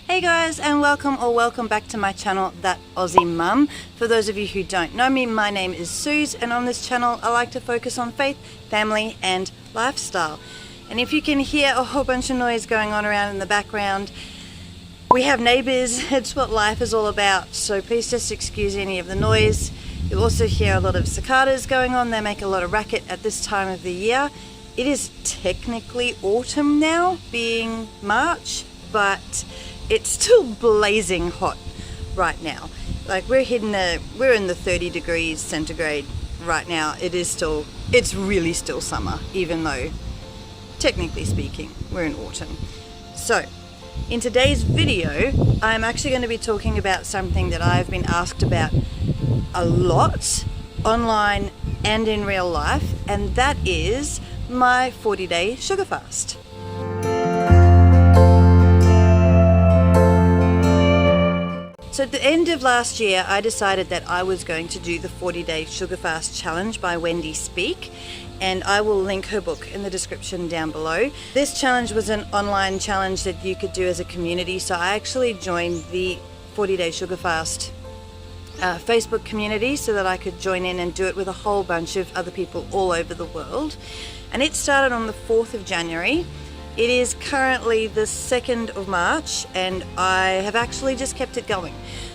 Hey guys, and welcome back to my channel, That Aussie Mum. For those of you who don't know me, my name is Suze, and on this channel I like to focus on faith, family and lifestyle. And if you can hear a whole bunch of noise going on around in the background, we have neighbours. It's what life is all about, so please just excuse any of the noise. You'll also hear a lot of cicadas going on. They make a lot of racket at this time of the year. It is technically autumn now, being March, but it's still blazing hot right now. Like we're in the 30 degrees centigrade right now. It's really still summer, even though technically speaking we're in autumn. So in today's video I'm actually going to be talking about something that I've been asked about a lot online and in real life, and that is my 40-day sugar fast. So at the end of last year, I decided that I was going to do the 40-day sugar fast challenge by Wendy Speak, and I will link her book in the description down below. This challenge was an online challenge that you could do as a community, so I actually joined the 40-day sugar fast Facebook community so that I could join in and do it with a whole bunch of other people all over the world. And it started on the 4th of January. It is currently the 2nd of March, and I have actually just kept it going.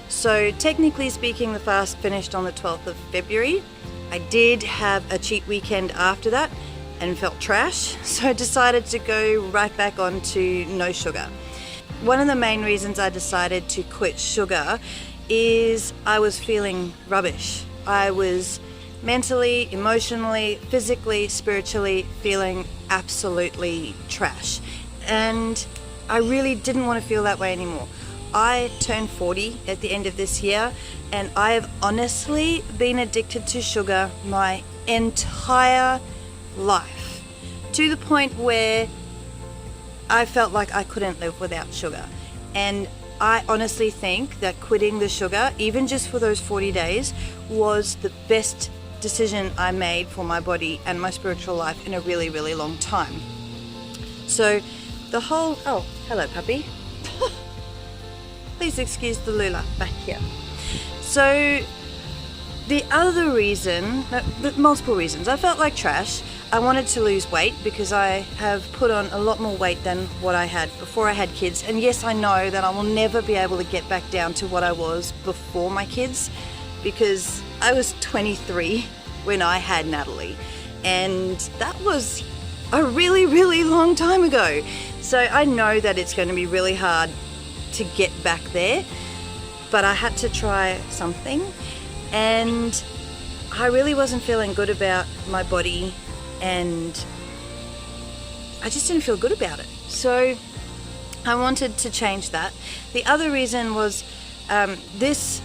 So technically speaking, the fast finished on the 12th of February. I did have a cheat weekend after that and felt trash, so I decided to go right back on to no sugar. One of the main reasons I decided to quit sugar is I was feeling rubbish. I was mentally, emotionally, physically, spiritually feeling absolutely trash, and I really didn't want to feel that way anymore. I turned 40 at the end of this year, and I have honestly been addicted to sugar my entire life, to the point where I felt like I couldn't live without sugar. And I honestly think that quitting the sugar, even just for those 40 days, was the best decision I made for my body and my spiritual life in a really, really long time. So the whole, oh, hello puppy. Please excuse the Lula back here. So the other reason, multiple reasons, I felt like trash. I wanted to lose weight because I have put on a lot more weight than what I had before I had kids. And yes, I know that I will never be able to get back down to what I was before my kids, because I was 23 when I had Natalie, and that was a really, really long time ago. So I know that it's going to be really hard to get back there, but I had to try something, and I really wasn't feeling good about my body, and I just didn't feel good about it. So I wanted to change that. The other reason was this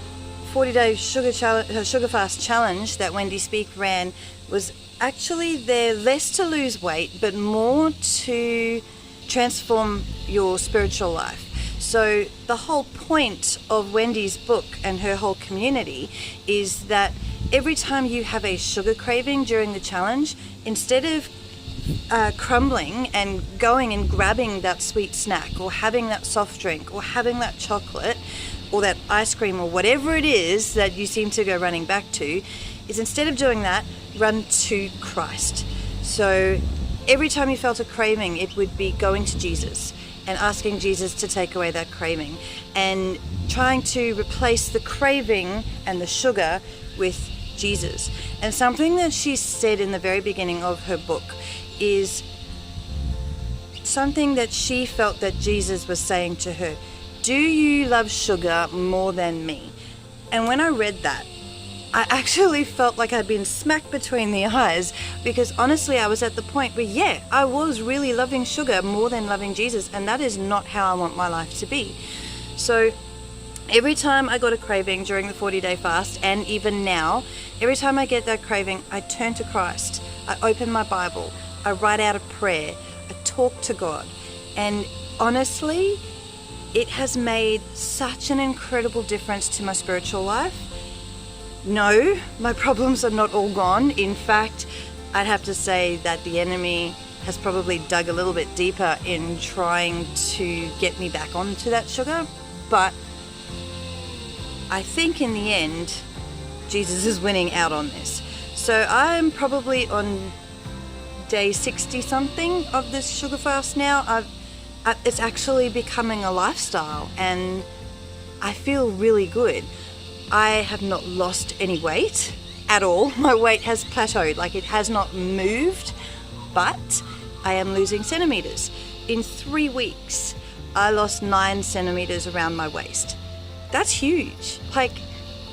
40-day sugar fast challenge that Wendy Speak ran was actually there less to lose weight, but more to transform your spiritual life. So the whole point of Wendy's book and her whole community is that every time you have a sugar craving during the challenge, instead of crumbling and going and grabbing that sweet snack or having that soft drink or having that chocolate or that ice cream or whatever it is that you seem to go running back to, is instead of doing that, run to Christ. So every time you felt a craving, it would be going to Jesus and asking Jesus to take away that craving and trying to replace the craving and the sugar with Jesus. And something that she said in the very beginning of her book is something that she felt that Jesus was saying to her: do you love sugar more than me? And when I read that, I actually felt like I'd been smacked between the eyes, because honestly I was at the point where, yeah, I was really loving sugar more than loving Jesus, and that is not how I want my life to be. So every time I got a craving during the 40-day fast, and even now, every time I get that craving, I turn to Christ. I open my Bible, I write out a prayer, I talk to God, and honestly, it has made such an incredible difference to my spiritual life. No, my problems are not all gone. In fact, I'd have to say that the enemy has probably dug a little bit deeper in trying to get me back onto that sugar. But I think in the end, Jesus is winning out on this. So I'm probably on day 60 something of this sugar fast now. It's actually becoming a lifestyle and I feel really good. I have not lost any weight at all. My weight has plateaued, like it has not moved, but I am losing centimeters. In 3 weeks, I lost 9 centimeters around my waist. That's huge. Like,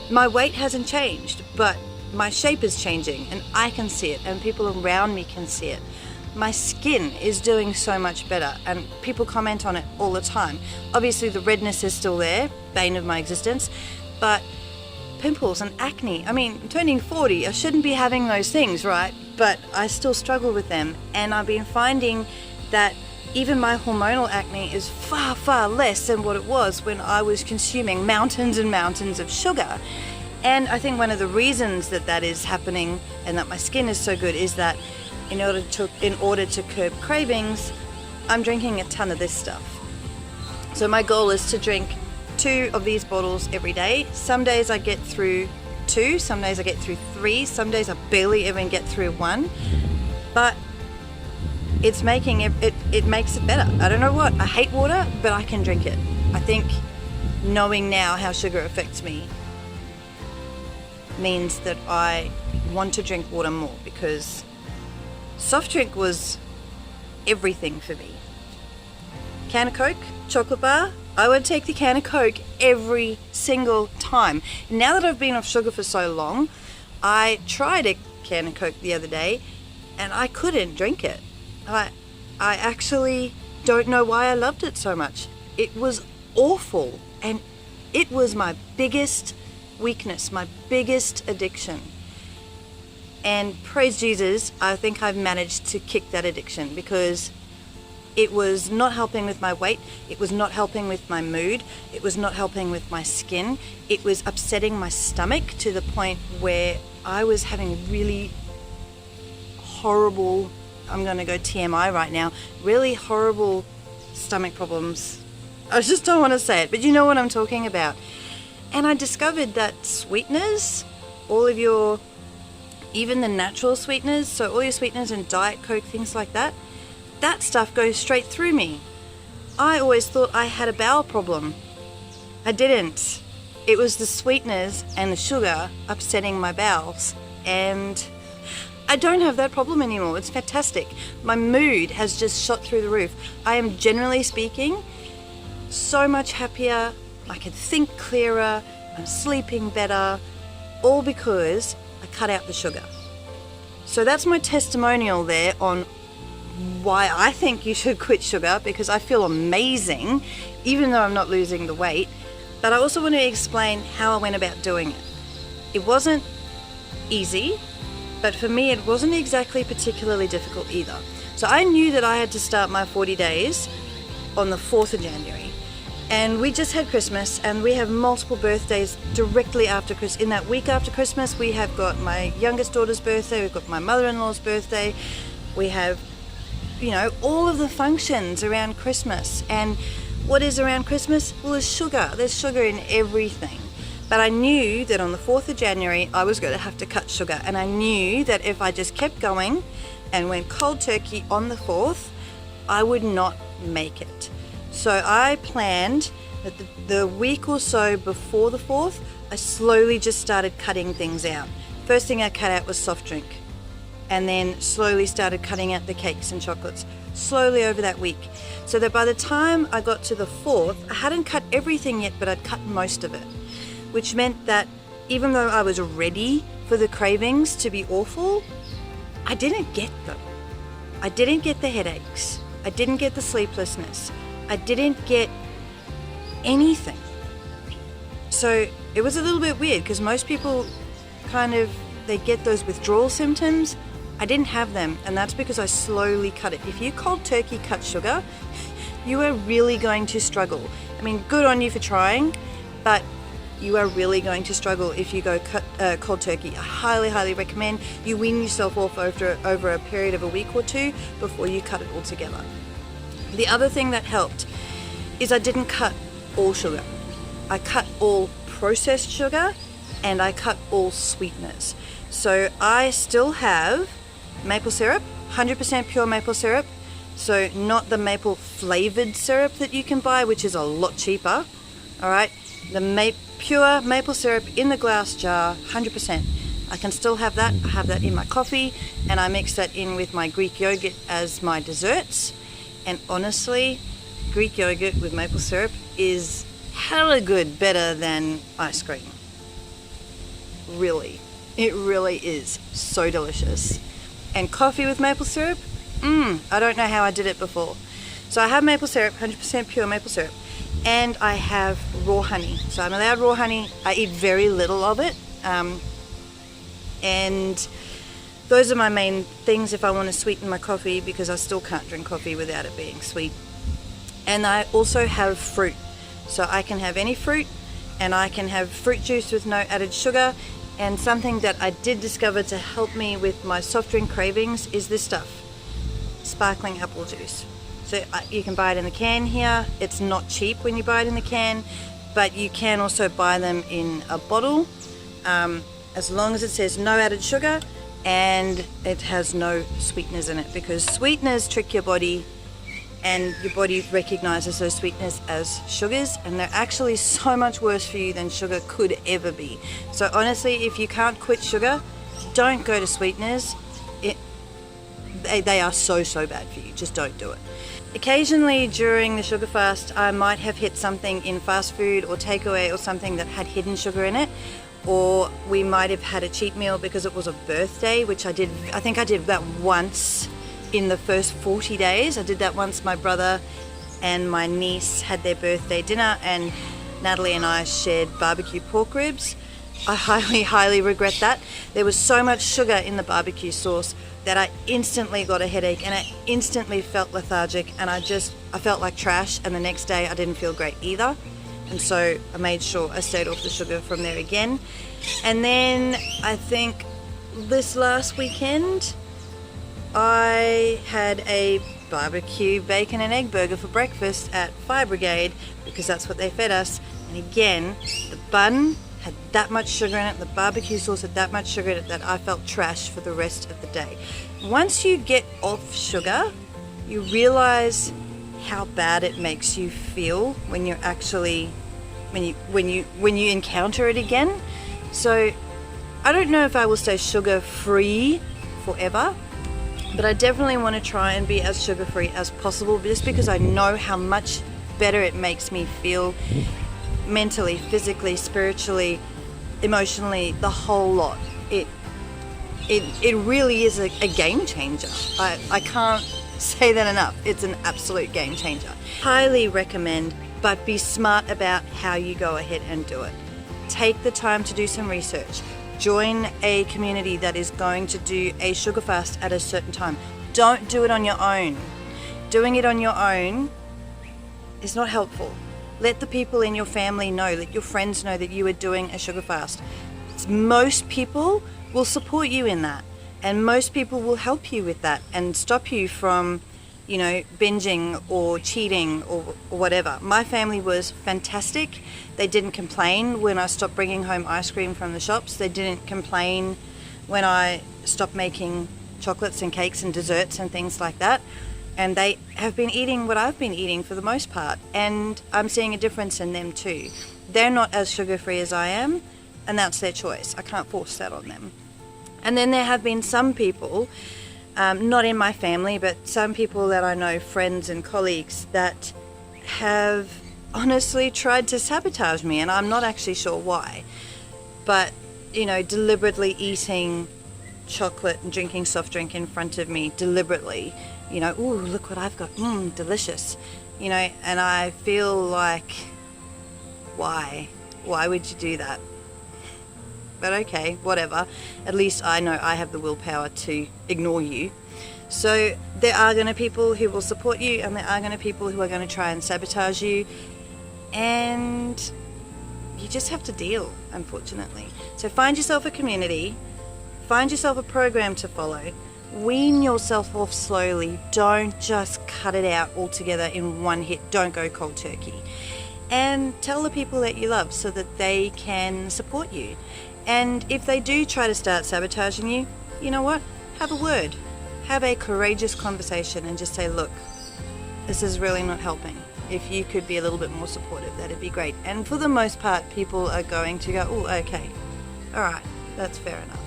my weight hasn't changed, but my shape is changing and I can see it and people around me can see it. My skin is doing so much better and people comment on it all the time. Obviously the redness is still there, bane of my existence, but pimples and acne, I mean, I'm turning 40, I shouldn't be having those things, right? But I still struggle with them, and I've been finding that even my hormonal acne is far, far less than what it was when I was consuming mountains and mountains of sugar. And I think one of the reasons that that is happening and that my skin is so good is that in order to curb cravings, I'm drinking a ton of this stuff. So my goal is to drink 2 of these bottles every day. Some days I get through 2, some days I get through 3, some days I barely even get through 1. But it's making it makes it better. I don't know what. I hate water, but I can drink it. I think knowing now how sugar affects me means that I want to drink water more, because soft drink was everything for me. Can of Coke, chocolate bar, I would take the can of Coke every single time. Now that I've been off sugar for so long, I tried a can of Coke the other day and I couldn't drink it. I actually don't know why I loved it so much. It was awful and it was my biggest weakness, my biggest addiction. And praise Jesus, I think I've managed to kick that addiction, because it was not helping with my weight, it was not helping with my mood, it was not helping with my skin, it was upsetting my stomach to the point where I was having really horrible, I'm going to go TMI right now, really horrible stomach problems. I just don't want to say it, but you know what I'm talking about. And I discovered that sweeteners, all of your, even the natural sweeteners, so all your sweeteners and Diet Coke, things like that, that stuff goes straight through me. I always thought I had a bowel problem. I didn't. It was the sweeteners and the sugar upsetting my bowels, and I don't have that problem anymore. It's fantastic. My mood has just shot through the roof. I am, generally speaking, so much happier. I can think clearer. I'm sleeping better, all because I cut out the sugar. So that's my testimonial there on why I think you should quit sugar, because I feel amazing even though I'm not losing the weight. But I also want to explain how I went about doing it. It wasn't easy, but for me it wasn't exactly particularly difficult either. So I knew that I had to start my 40 days on the 4th of January. And we just had Christmas, and we have multiple birthdays directly after Christmas. In that week after Christmas, we have got my youngest daughter's birthday, we've got my mother-in-law's birthday, we have, you know, all of the functions around Christmas. And what is around Christmas? Well, there's sugar. There's sugar in everything. But I knew that on the 4th of January, I was going to have to cut sugar. And I knew that if I just kept going and went cold turkey on the 4th, I would not make it. So I planned that the week or so before the 4th, I slowly just started cutting things out. First thing I cut out was soft drink, and then slowly started cutting out the cakes and chocolates, slowly over that week. So that by the time I got to the 4th, I hadn't cut everything yet, but I'd cut most of it, which meant that even though I was ready for the cravings to be awful, I didn't get them. I didn't get the headaches. I didn't get the sleeplessness. I didn't get anything. So it was a little bit weird, because most people they get those withdrawal symptoms. I didn't have them, and that's because I slowly cut it. If you cold turkey cut sugar, you are really going to struggle. I mean, good on you for trying, but you are really going to struggle if you go cold turkey. I highly recommend you wean yourself off over a period of a week or two before you cut it all together. The other thing that helped is I didn't cut all sugar. I cut all processed sugar and I cut all sweeteners. So I still have maple syrup, 100% pure maple syrup. So not the maple flavored syrup that you can buy, which is a lot cheaper. All right, the pure maple syrup in the glass jar, 100%. I can still have that. I have that in my coffee, and I mix that in with my Greek yogurt as my desserts. And honestly, Greek yogurt with maple syrup is hella good, better than ice cream. Really, it really is so delicious. And coffee with maple syrup, I don't know how I did it before. So I have maple syrup, 100% pure maple syrup, and I have raw honey. So I'm allowed raw honey. I eat very little of it, and those are my main things if I want to sweeten my coffee, because I still can't drink coffee without it being sweet. And I also have fruit. So I can have any fruit, and I can have fruit juice with no added sugar. And something that I did discover to help me with my soft drink cravings is this stuff, sparkling apple juice. So you can buy it in the can here. It's not cheap when you buy it in the can, but you can also buy them in a bottle, as long as it says no added sugar and it has no sweeteners in it, because sweeteners trick your body, and your body recognizes those sweeteners as sugars, and they're actually so much worse for you than sugar could ever be. So honestly, if you can't quit sugar, don't go to sweeteners. They are so bad for you. Just don't do it. Occasionally during the sugar fast, I might have hit something in fast food or takeaway or something that had hidden sugar in it, or we might have had a cheat meal because it was a birthday, which I did. I think I did that once in the first 40 days. I did that once. My brother and my niece had their birthday dinner, and Natalie and I shared barbecue pork ribs. I highly regret that. There was so much sugar in the barbecue sauce that I instantly got a headache, and I instantly felt lethargic, and I felt like trash, and the next day I didn't feel great either. And so I made sure I stayed off the sugar from there again. And then I think this last weekend I had a barbecue bacon and egg burger for breakfast at Fire Brigade, because that's what they fed us. And again, the bun had that much sugar in it, the barbecue sauce had that much sugar in it, that I felt trash for the rest of the day. Once you get off sugar, you realize how bad it makes you feel when you're actually when you encounter it again. So I don't know if I will stay sugar free forever, but I definitely want to try and be as sugar free as possible, just because I know how much better it makes me feel mentally, physically, spiritually, emotionally, the whole lot. It really is a game changer. I can't say that enough. It's an absolute game changer. Highly recommend, but be smart about how you go ahead and do it. Take the time to do some research. Join a community that is going to do a sugar fast at a certain time. Don't do it on your own. Doing it on your own is not helpful. Let the people in your family know, let your friends know that you are doing a sugar fast. Most people will support you in that, and most people will help you with that and stop you from, binging or cheating or whatever. My family was fantastic. They didn't complain when I stopped bringing home ice cream from the shops. They didn't complain when I stopped making chocolates and cakes and desserts and things like that. And they have been eating what I've been eating for the most part, and I'm seeing a difference in them too. They're not as sugar-free as I am, and that's their choice. I can't force that on them. And then there have been some people, not in my family, but some people that I know, friends and colleagues, that have honestly tried to sabotage me, and I'm not actually sure why. But, deliberately eating chocolate and drinking soft drink in front of me, deliberately. Ooh, look what I've got, delicious. And I feel like, why? Why would you do that? But okay, whatever. At least I know I have the willpower to ignore you. So there are going to be people who will support you, and there are going to be people who are going to try and sabotage you. And you just have to deal, unfortunately. So find yourself a community, find yourself a program to follow, wean yourself off slowly. Don't just cut it out altogether in one hit. Don't go cold turkey. And tell the people that you love so that they can support you. And if they do try to start sabotaging you, you know what? Have a word. Have a courageous conversation and just say, look, this is really not helping. If you could be a little bit more supportive, that'd be great. And for the most part, people are going to go, oh, okay, all right, that's fair enough.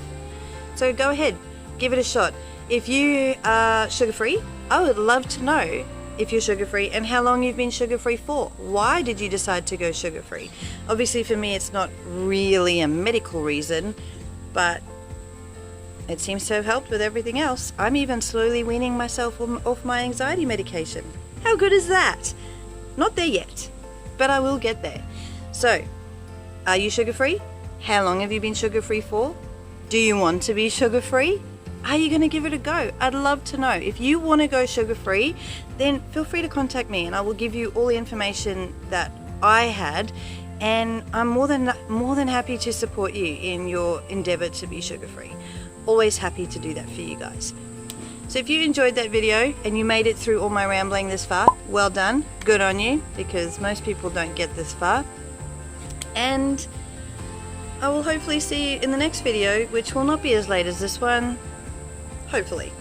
So go ahead, give it a shot. If you are sugar-free, I would love to know if you're sugar-free and how long you've been sugar-free for. Why did you decide to go sugar-free? Obviously for me, it's not really a medical reason, but it seems to have helped with everything else. I'm even slowly weaning myself off my anxiety medication. How good is that? Not there yet, but I will get there. So, are you sugar-free? How long have you been sugar-free for? Do you want to be sugar-free? Are you going to give it a go? I'd love to know. If you want to go sugar-free, then feel free to contact me and I will give you all the information that I had, and I'm more than happy to support you in your endeavor to be sugar-free. Always happy to do that for you guys. So if you enjoyed that video and you made it through all my rambling this far, well done, good on you, because most people don't get this far. And I will hopefully see you in the next video, which will not be as late as this one, hopefully.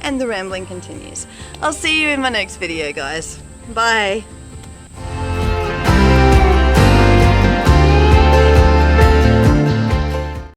And the rambling continues. I'll see you in my next video, guys. Bye.